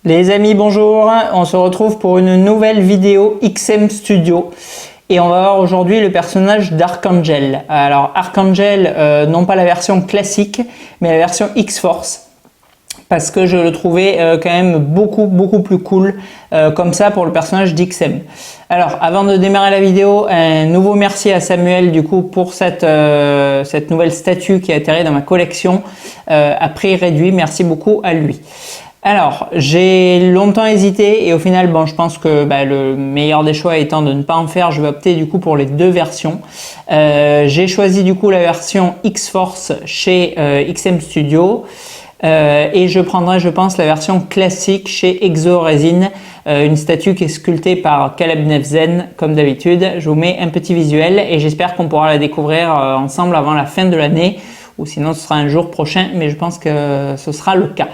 Les amis, bonjour, on se retrouve pour une nouvelle vidéo XM Studio et on va voir aujourd'hui le personnage d'Archangel. Alors Archangel, non pas la version classique, mais la version X-Force, parce que je le trouvais quand même beaucoup plus cool comme ça pour le personnage d'XM. Alors avant de démarrer la vidéo, un nouveau merci à Samuel du coup pour cette nouvelle statue qui a atterri dans ma collection à prix réduit. Merci beaucoup à lui. Alors, j'ai longtemps hésité et au final, bon, je pense que le meilleur des choix étant de ne pas en faire, je vais opter du coup pour les deux versions. J'ai choisi du coup la version X-Force chez XM Studio et je prendrai, je pense, la version classique chez Exo-Resin, une statue qui est sculptée par Caleb Nefzen, comme d'habitude. Je vous mets un petit visuel et j'espère qu'on pourra la découvrir ensemble avant la fin de l'année. Ou sinon ce sera un jour prochain, mais je pense que ce sera le cas.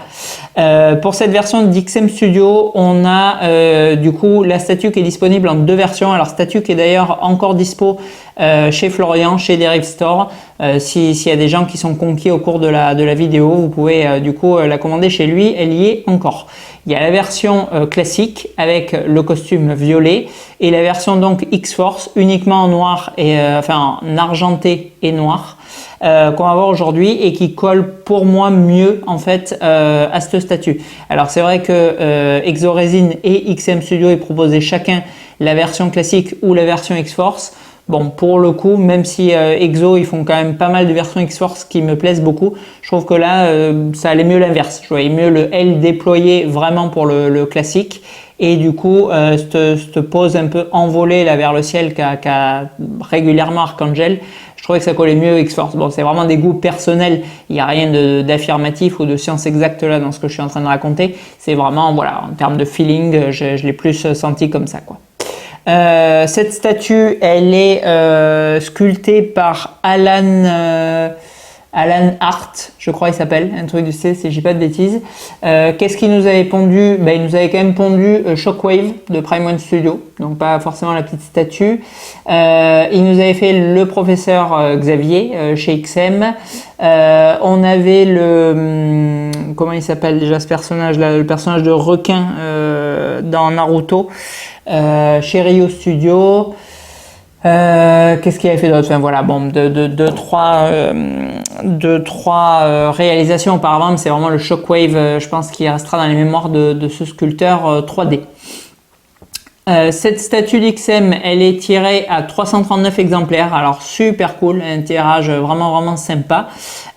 Pour cette version d'XM Studio, on a du coup la statue qui est disponible en deux versions. Alors statue qui est d'ailleurs encore dispo chez Florian, chez Derive Store. S'il y a des gens qui sont conquis au cours de la vidéo, vous pouvez du coup la commander chez lui, elle y est encore. Il y a la version classique avec le costume violet et la version donc X-Force uniquement en noir et enfin en argenté et noir. Qu'on va voir aujourd'hui et qui colle pour moi mieux en fait à cette statue. Alors c'est vrai que Exo-Resin et XM Studio ils proposaient chacun la version classique ou la version X-Force. Bon, pour le coup, même si Exo ils font quand même pas mal de versions X-Force qui me plaisent beaucoup, je trouve que là ça allait mieux l'inverse. Je voyais mieux le L déployé vraiment pour le classique et du coup cette pose un peu envolée là vers le ciel qu'a régulièrement Archangel. Je trouvais que ça collait mieux X-Force. Bon, c'est vraiment des goûts personnels. Il n'y a rien d'affirmatif ou de science exacte là dans ce que je suis en train de raconter. C'est vraiment, voilà, en termes de feeling, je l'ai plus senti comme ça, quoi. Cette statue, elle est sculptée par Alan Hart, je crois il s'appelle, un truc du style, si je dis pas de bêtises. Qu'est-ce qu'il nous avait pondu? Il nous avait quand même pondu Shockwave de Prime One Studio, donc pas forcément la petite statue. Il nous avait fait le professeur Xavier chez XM. On avait comment il s'appelle déjà ce personnage là, le personnage de requin dans Naruto chez Rio Studio. Qu'est-ce qu'il avait fait d'autre? Enfin voilà, bon, deux, trois réalisations auparavant, mais c'est vraiment le Shockwave, je pense, qui restera dans les mémoires de ce sculpteur 3D. Cette statue d'XM, elle est tirée à 339 exemplaires, alors super cool, un tirage vraiment sympa.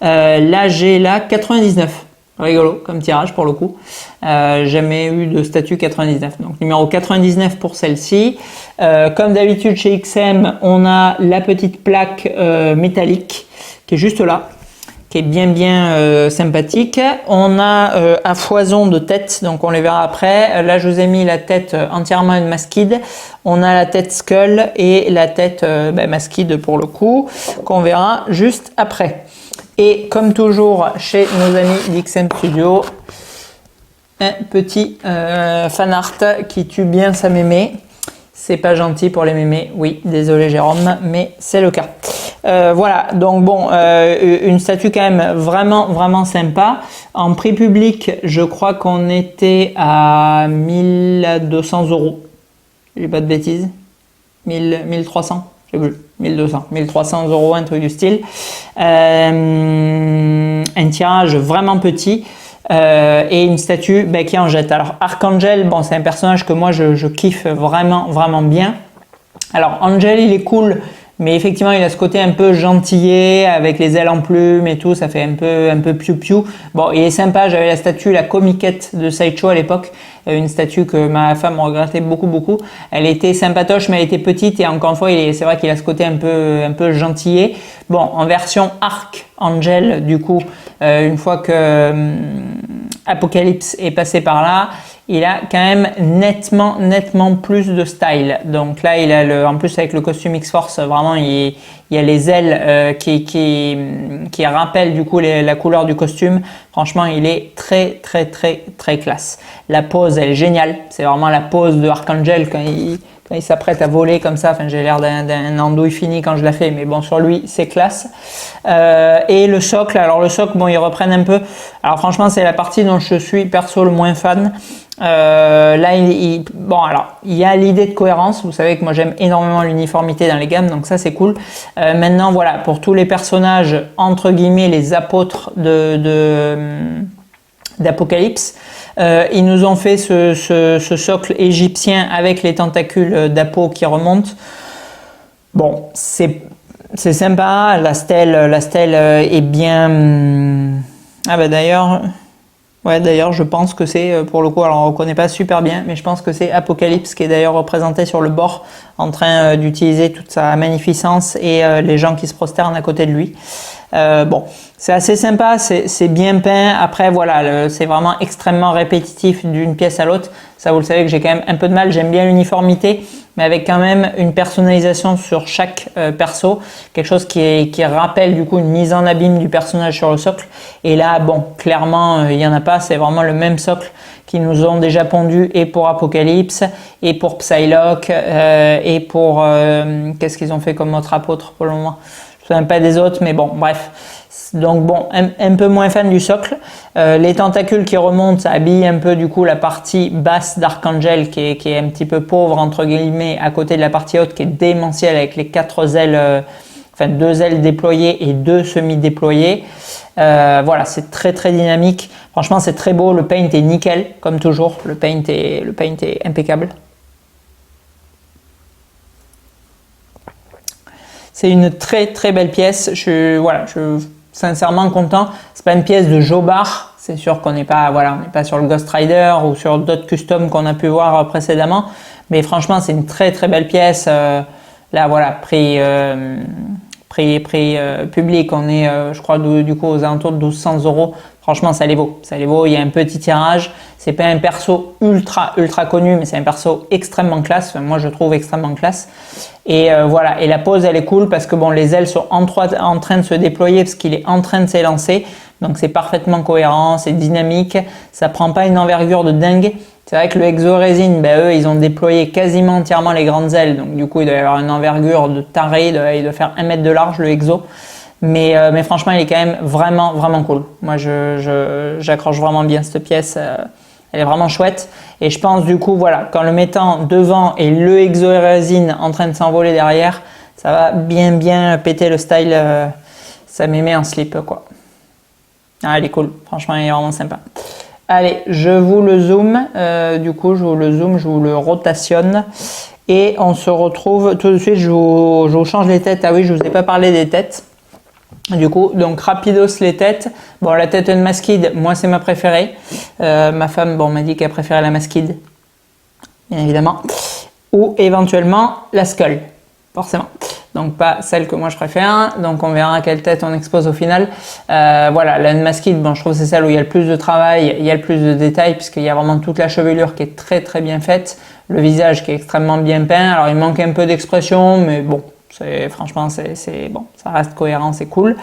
Là j'ai la 99. Rigolo comme tirage pour le coup. Jamais eu de statue 99. Donc numéro 99 pour celle-ci. Comme d'habitude chez XM, on a la petite plaque métallique qui est juste là, qui est bien sympathique. On a à foison de têtes, donc on les verra après. Là je vous ai mis la tête entièrement unmasked. On a la tête skull et la tête masked pour le coup, qu'on verra juste après. Et comme toujours chez nos amis d'XM Studio, un petit fan art qui tue bien sa mémé. C'est pas gentil pour les mémés, oui, désolé Jérôme, mais c'est le cas. Voilà, donc bon, une statue quand même vraiment sympa. En prix public, je crois qu'on était à 1200 €. J'ai pas de bêtises. 1300, je sais plus. 1200, 1300 €, un truc du style. Un tirage vraiment petit et une statue qui en jette. Alors Archangel, bon, c'est un personnage que moi je kiffe vraiment bien. Alors Angel, il est cool, mais effectivement il a ce côté un peu gentillet avec les ailes en plumes et tout, ça fait un peu piou-piou. Bon, il est sympa, j'avais la statue, la comiquette de Sideshow à l'époque, une statue que ma femme regrettait beaucoup. Elle était sympatoche, mais elle était petite et encore une fois, c'est vrai qu'il a ce côté un peu gentillet. Bon, en version Archangel, du coup, une fois que Apocalypse est passé par là, il a quand même nettement plus de style. Donc là, il a en plus avec le costume X-Force, vraiment, il y a les ailes qui rappellent du coup la couleur du costume. Franchement, il est très classe. La pose, elle est géniale. C'est vraiment la pose de Archangel quand il s'apprête à voler comme ça. Enfin, j'ai l'air d'un andouille fini quand je la fais, mais bon, sur lui, c'est classe. Et le socle, alors le socle, bon, ils reprennent un peu. Alors franchement, c'est la partie dont je suis perso le moins fan. Là, bon, alors, il y a l'idée de cohérence. Vous savez que moi, j'aime énormément l'uniformité dans les gammes, donc ça, c'est cool. Maintenant, voilà, pour tous les personnages, entre guillemets, les apôtres d'Apocalypse, ils nous ont fait ce socle égyptien avec les tentacules d'Apo qui remontent. Bon, c'est sympa. La stèle est bien. Ah bah d'ailleurs. Ouais, d'ailleurs, je pense que c'est, pour le coup, alors on ne reconnaît pas super bien, mais je pense que c'est Apocalypse qui est d'ailleurs représenté sur le bord, en train d'utiliser toute sa magnificence et les gens qui se prosternent à côté de lui. Bon, c'est assez sympa, c'est bien peint. Après, voilà, c'est vraiment extrêmement répétitif d'une pièce à l'autre. Ça, vous le savez que j'ai quand même un peu de mal. J'aime bien l'uniformité, mais avec quand même une personnalisation sur chaque perso. Quelque chose qui rappelle du coup une mise en abîme du personnage sur le socle. Et là, bon, clairement, il n'y en a pas. C'est vraiment le même socle qu'ils nous ont déjà pondu et pour Apocalypse, et pour Psylocke, et pour... qu'est-ce qu'ils ont fait comme autre apôtre pour le moment? Je ne me souviens pas des autres, mais bon, bref. Donc bon, un peu moins fan du socle. Les tentacules qui remontent, ça habille un peu du coup la partie basse d'Archangel qui est un petit peu pauvre entre guillemets à côté de la partie haute qui est démentielle avec les 4 ailes, enfin 2 ailes déployées et 2 semi-déployées. Voilà, c'est très très dynamique. Franchement, c'est très beau. Le paint est nickel comme toujours. Le paint est impeccable. C'est une très très belle pièce. Je suis sincèrement content. C'est pas une pièce de Jobard. C'est sûr qu'on n'est pas, voilà, on n'est pas sur le Ghost Rider ou sur d'autres customs qu'on a pu voir précédemment. Mais franchement, c'est une très très belle pièce. Là, voilà, prix public, on est, je crois, du coup aux alentours de 1200 €. Franchement, ça les vaut. Ça les vaut. Il y a un petit tirage. C'est pas un perso ultra connu, mais c'est un perso extrêmement classe. Enfin, moi, je trouve extrêmement classe. Et voilà. Et la pose, elle est cool parce que bon, les ailes sont en train de se déployer parce qu'il est en train de s'élancer. Donc, c'est parfaitement cohérent, c'est dynamique. Ça prend pas une envergure de dingue. C'est vrai que le Exo-Résine, ben, eux, ils ont déployé quasiment entièrement les grandes ailes. Donc, du coup, il doit y avoir une envergure de taré. Il doit faire 1 mètre de large, le Exo. Mais franchement, il est quand même vraiment cool. Moi, j'accroche vraiment bien cette pièce. Elle est vraiment chouette. Et je pense, du coup, voilà, qu'en le mettant devant et le Exo-Résine en train de s'envoler derrière, ça va bien péter le style. Ça m'émet en slip, quoi. Ah, elle est cool. Franchement, elle est vraiment sympa. Allez, je vous le zoome. Du coup, je vous le zoome, je vous le rotationne. Et on se retrouve tout de suite. Je vous change les têtes. Ah oui, je vous ai pas parlé des têtes. Du coup, donc rapidos les têtes. Bon, la tête Unmasked, moi c'est ma préférée. Ma femme, bon, m'a dit qu'elle préférait la Masked, bien évidemment. Ou éventuellement la Skull, forcément. Donc pas celle que moi je préfère. Donc on verra quelle tête on expose au final. Voilà, la Unmasked, bon, je trouve que c'est celle où il y a le plus de travail, il y a le plus de détails puisqu'il y a vraiment toute la chevelure qui est très bien faite, le visage qui est extrêmement bien peint. Alors il manque un peu d'expression, mais bon. Franchement, c'est bon, ça reste cohérent, c'est cool.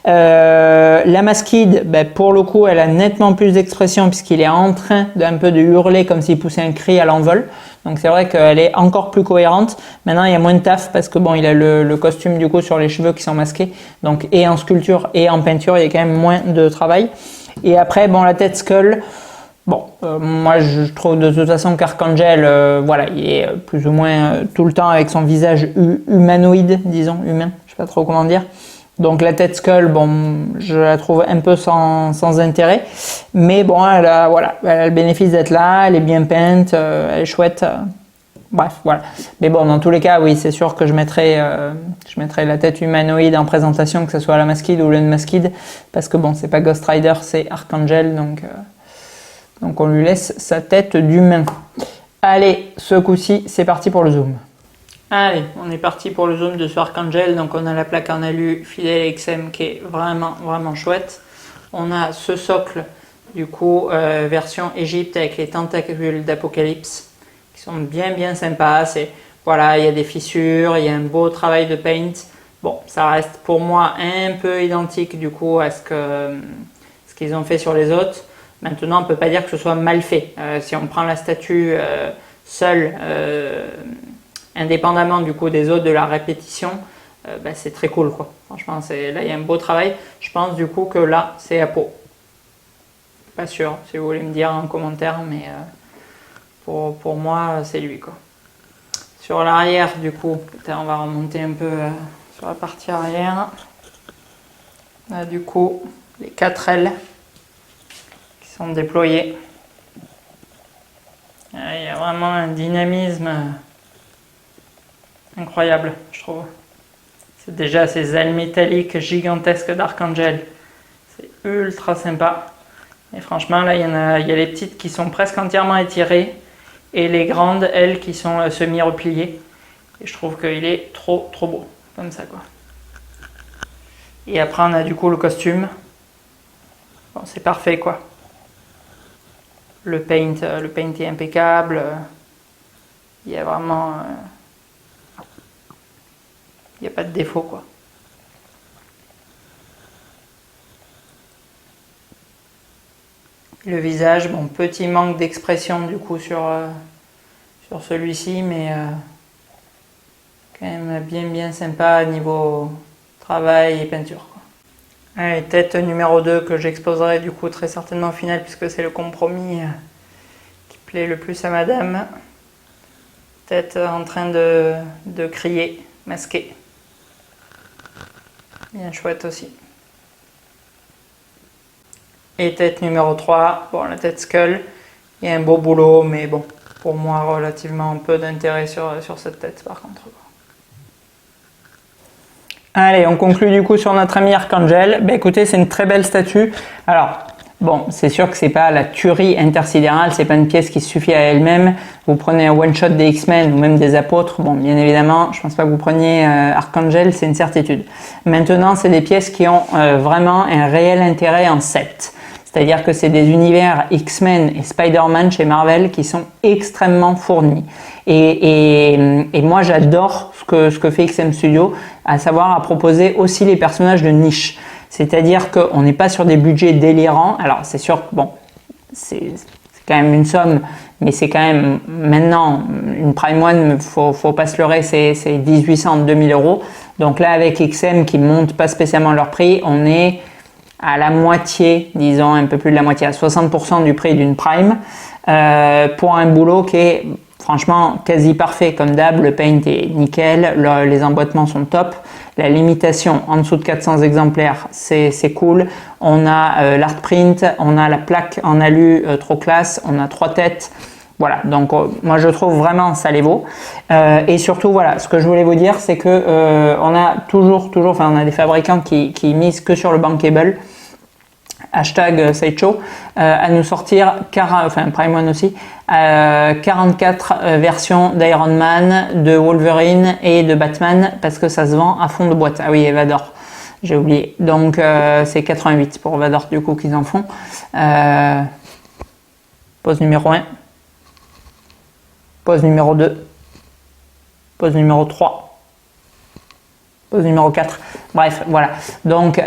La Masked, ben, pour le coup, elle a nettement plus d'expression puisqu'il est en train d'un peu de hurler comme s'il poussait un cri à l'envol. Donc c'est vrai qu'elle est encore plus cohérente. Maintenant, il y a moins de taf parce que bon, il a le costume du coup sur les cheveux qui sont masqués. Donc et en sculpture et en peinture, il y a quand même moins de travail. Et après, bon, la tête Skull. Bon, moi je trouve de toute façon qu'Archangel, voilà, il est plus ou moins tout le temps avec son visage humanoïde, disons, humain, je sais pas trop comment dire. Donc la tête Skull, bon, je la trouve un peu sans intérêt, mais bon, elle a le bénéfice d'être là, elle est bien peinte, elle est chouette. Bref, voilà. Mais bon, dans tous les cas, oui, c'est sûr que je mettrai la tête humanoïde en présentation, que ce soit la Masked ou l'Unmasked, parce que bon, c'est pas Ghost Rider, c'est Archangel, donc on lui laisse sa tête d'humain. Allez, ce coup-ci, c'est parti pour le zoom. Allez, on est parti pour le zoom de ce Archangel. Donc on a la plaque en alu fidèle XM qui est vraiment chouette. On a ce socle, du coup, version Égypte avec les tentacules d'Apocalypse qui sont bien sympas. Voilà, il y a des fissures, il y a un beau travail de paint. Bon, ça reste pour moi un peu identique du coup à ce qu'ils ont fait sur les autres. Maintenant, on ne peut pas dire que ce soit mal fait. Si on prend la statue seule, indépendamment du coup des autres de la répétition, c'est très cool quoi. Franchement, là il y a un beau travail. Je pense du coup que là c'est Apo. Pas sûr, si vous voulez me dire en commentaire, mais pour moi c'est lui quoi. Sur l'arrière du coup, on va remonter un peu sur la partie arrière. Là du coup, les 4 ailes qui sont déployées. Il y a vraiment un dynamisme incroyable, je trouve. C'est déjà ces ailes métalliques gigantesques d'Archangel. C'est ultra sympa. Et franchement, là, il y a les petites qui sont presque entièrement étirées et les grandes, elles, qui sont semi-repliées. Et je trouve qu'il est trop beau, comme ça, quoi. Et après, on a du coup le costume. Bon, c'est parfait, quoi. Le paint est impeccable. Il y a vraiment... il n'y a pas de défaut, quoi. Le visage, bon, petit manque d'expression du coup sur celui-ci, mais quand même bien sympa niveau travail et peinture, quoi. Allez, tête numéro 2 que j'exposerai du coup très certainement au final puisque c'est le compromis qui plaît le plus à madame. Tête en train de crier, masquée. Bien chouette aussi. Et tête numéro 3, bon, la tête Skull, il y a un beau boulot, mais bon, pour moi, relativement peu d'intérêt sur cette tête par contre. Allez, on conclut du coup sur notre ami Archangel. Écoutez, c'est une très belle statue. Alors, bon, c'est sûr que c'est pas la tuerie intersidérale, c'est pas une pièce qui suffit à elle-même. Vous prenez un one-shot des X-Men ou même des apôtres, bon, bien évidemment, je pense pas que vous preniez Archangel, c'est une certitude. Maintenant, c'est des pièces qui ont vraiment un réel intérêt en set. C'est-à-dire que c'est des univers X-Men et Spider-Man chez Marvel qui sont extrêmement fournis. Et moi, j'adore ce que fait XM Studio, à savoir à proposer aussi les personnages de niche. C'est-à-dire qu'on n'est pas sur des budgets délirants. Alors, c'est sûr que, bon, c'est quand même une somme, mais c'est quand même, maintenant, une Prime One, faut pas se leurrer, c'est 1800, 2000 €. Donc là, avec XM qui ne montent pas spécialement leur prix, on est à la moitié, disons un peu plus de la moitié, à 60% du prix d'une Prime, pour un boulot qui est franchement quasi parfait comme d'hab. Le paint est nickel, les emboîtements sont top, la limitation en dessous de 400 exemplaires, c'est cool. On a l'art print, on a la plaque en alu trop classe, on a 3 têtes. Voilà, donc moi je trouve vraiment ça les vaut. Et surtout, voilà, ce que je voulais vous dire, c'est que on a toujours, enfin on a des fabricants qui misent que sur le bankable. Hashtag Sideshow, à nous sortir, enfin Prime One aussi, 44 versions d'Iron Man, de Wolverine et de Batman, parce que ça se vend à fond de boîte. Ah oui, et Vador, j'ai oublié. Donc c'est 88 pour Vador du coup qu'ils en font. Pose numéro 1. Pose numéro 2. Pose numéro 3. Pose numéro 4. Bref, voilà. Donc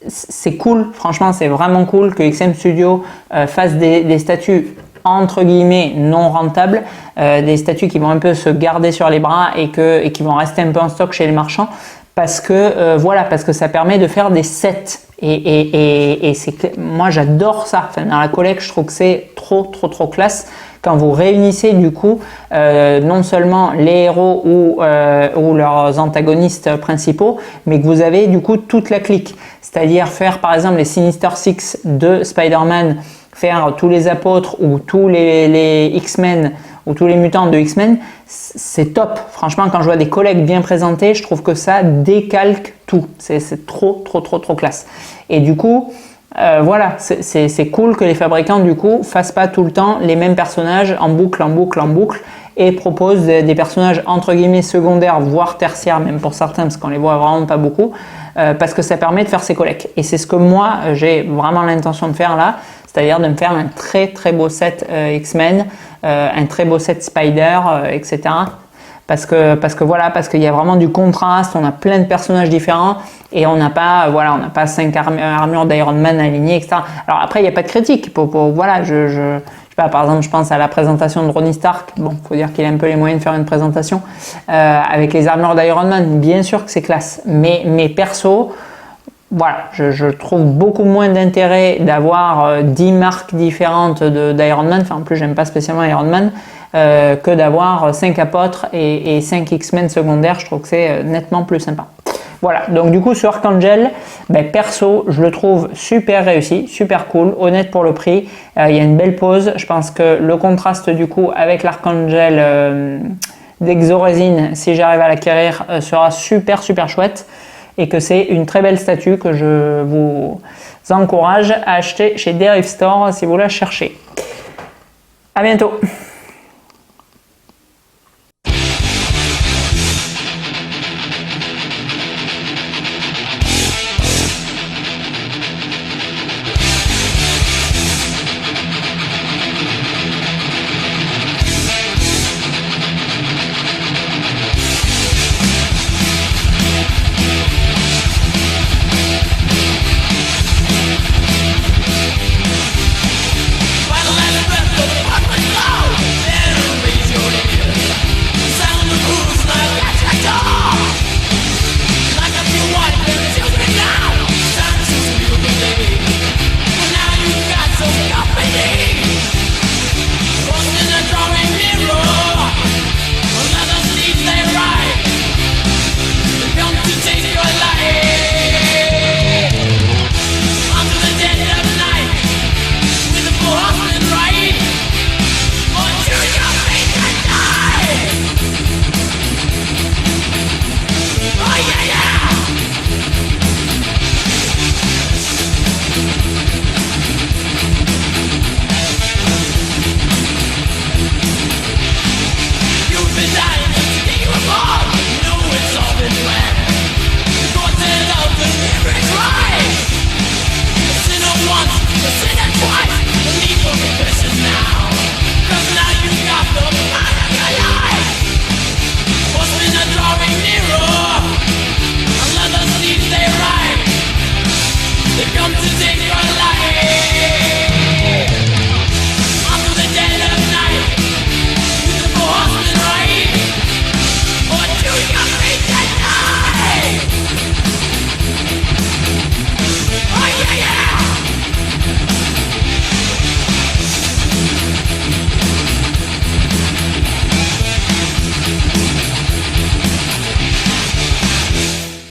c'est cool, franchement c'est vraiment cool que XM Studio fasse des statues entre guillemets non rentables, des statues qui vont un peu se garder sur les bras et qui vont rester un peu en stock chez les marchands, parce que voilà, parce que ça permet de faire des sets et moi j'adore ça. Enfin, dans la collecte je trouve que c'est trop classe quand vous réunissez du coup non seulement les héros ou leurs antagonistes principaux, mais que vous avez du coup toute la clique. C'est-à-dire faire par exemple les Sinister Six de Spider-Man, faire tous les apôtres ou tous les X-Men ou tous les mutants de X-Men, c'est top. Franchement, quand je vois des collègues bien présentés, je trouve que ça décalque tout. C'est trop classe. Et du coup, voilà, c'est cool que les fabricants du coup fassent pas tout le temps les mêmes personnages en boucle et proposent des personnages entre guillemets secondaires, voire tertiaires, même pour certains, parce qu'on les voit vraiment pas beaucoup, parce que ça permet de faire ces collectes. Et c'est ce que moi, j'ai vraiment l'intention de faire là, c'est-à-dire de me faire un très beau set X-Men, un très beau set Spider, etc. Parce qu'il y a vraiment du contraste, on a plein de personnages différents et on n'a pas 5 armures d'Iron Man alignées, etc. Alors après, il n'y a pas de critique. Voilà, je pas, par exemple, je pense à la présentation de Ronnie Stark. Bon, faut dire qu'il a un peu les moyens de faire une présentation. Avec les armures d'Iron Man, bien sûr que c'est classe. Mais perso, voilà, je trouve beaucoup moins d'intérêt d'avoir 10 marques différentes d'Iron Man. Enfin, en plus, j'aime pas spécialement Iron Man. Que d'avoir 5 apôtres et 5 X-Men secondaires. Je trouve que c'est nettement plus sympa. Voilà, donc du coup ce Archangel, perso, je le trouve super réussi, super cool, honnête pour le prix. Il y a une belle pose. Je pense que le contraste du coup avec l'Archangel d'Exorésine, si j'arrive à l'acquérir, sera super chouette. Et que c'est une très belle statue que je vous encourage à acheter chez Derive Store si vous la cherchez. À bientôt!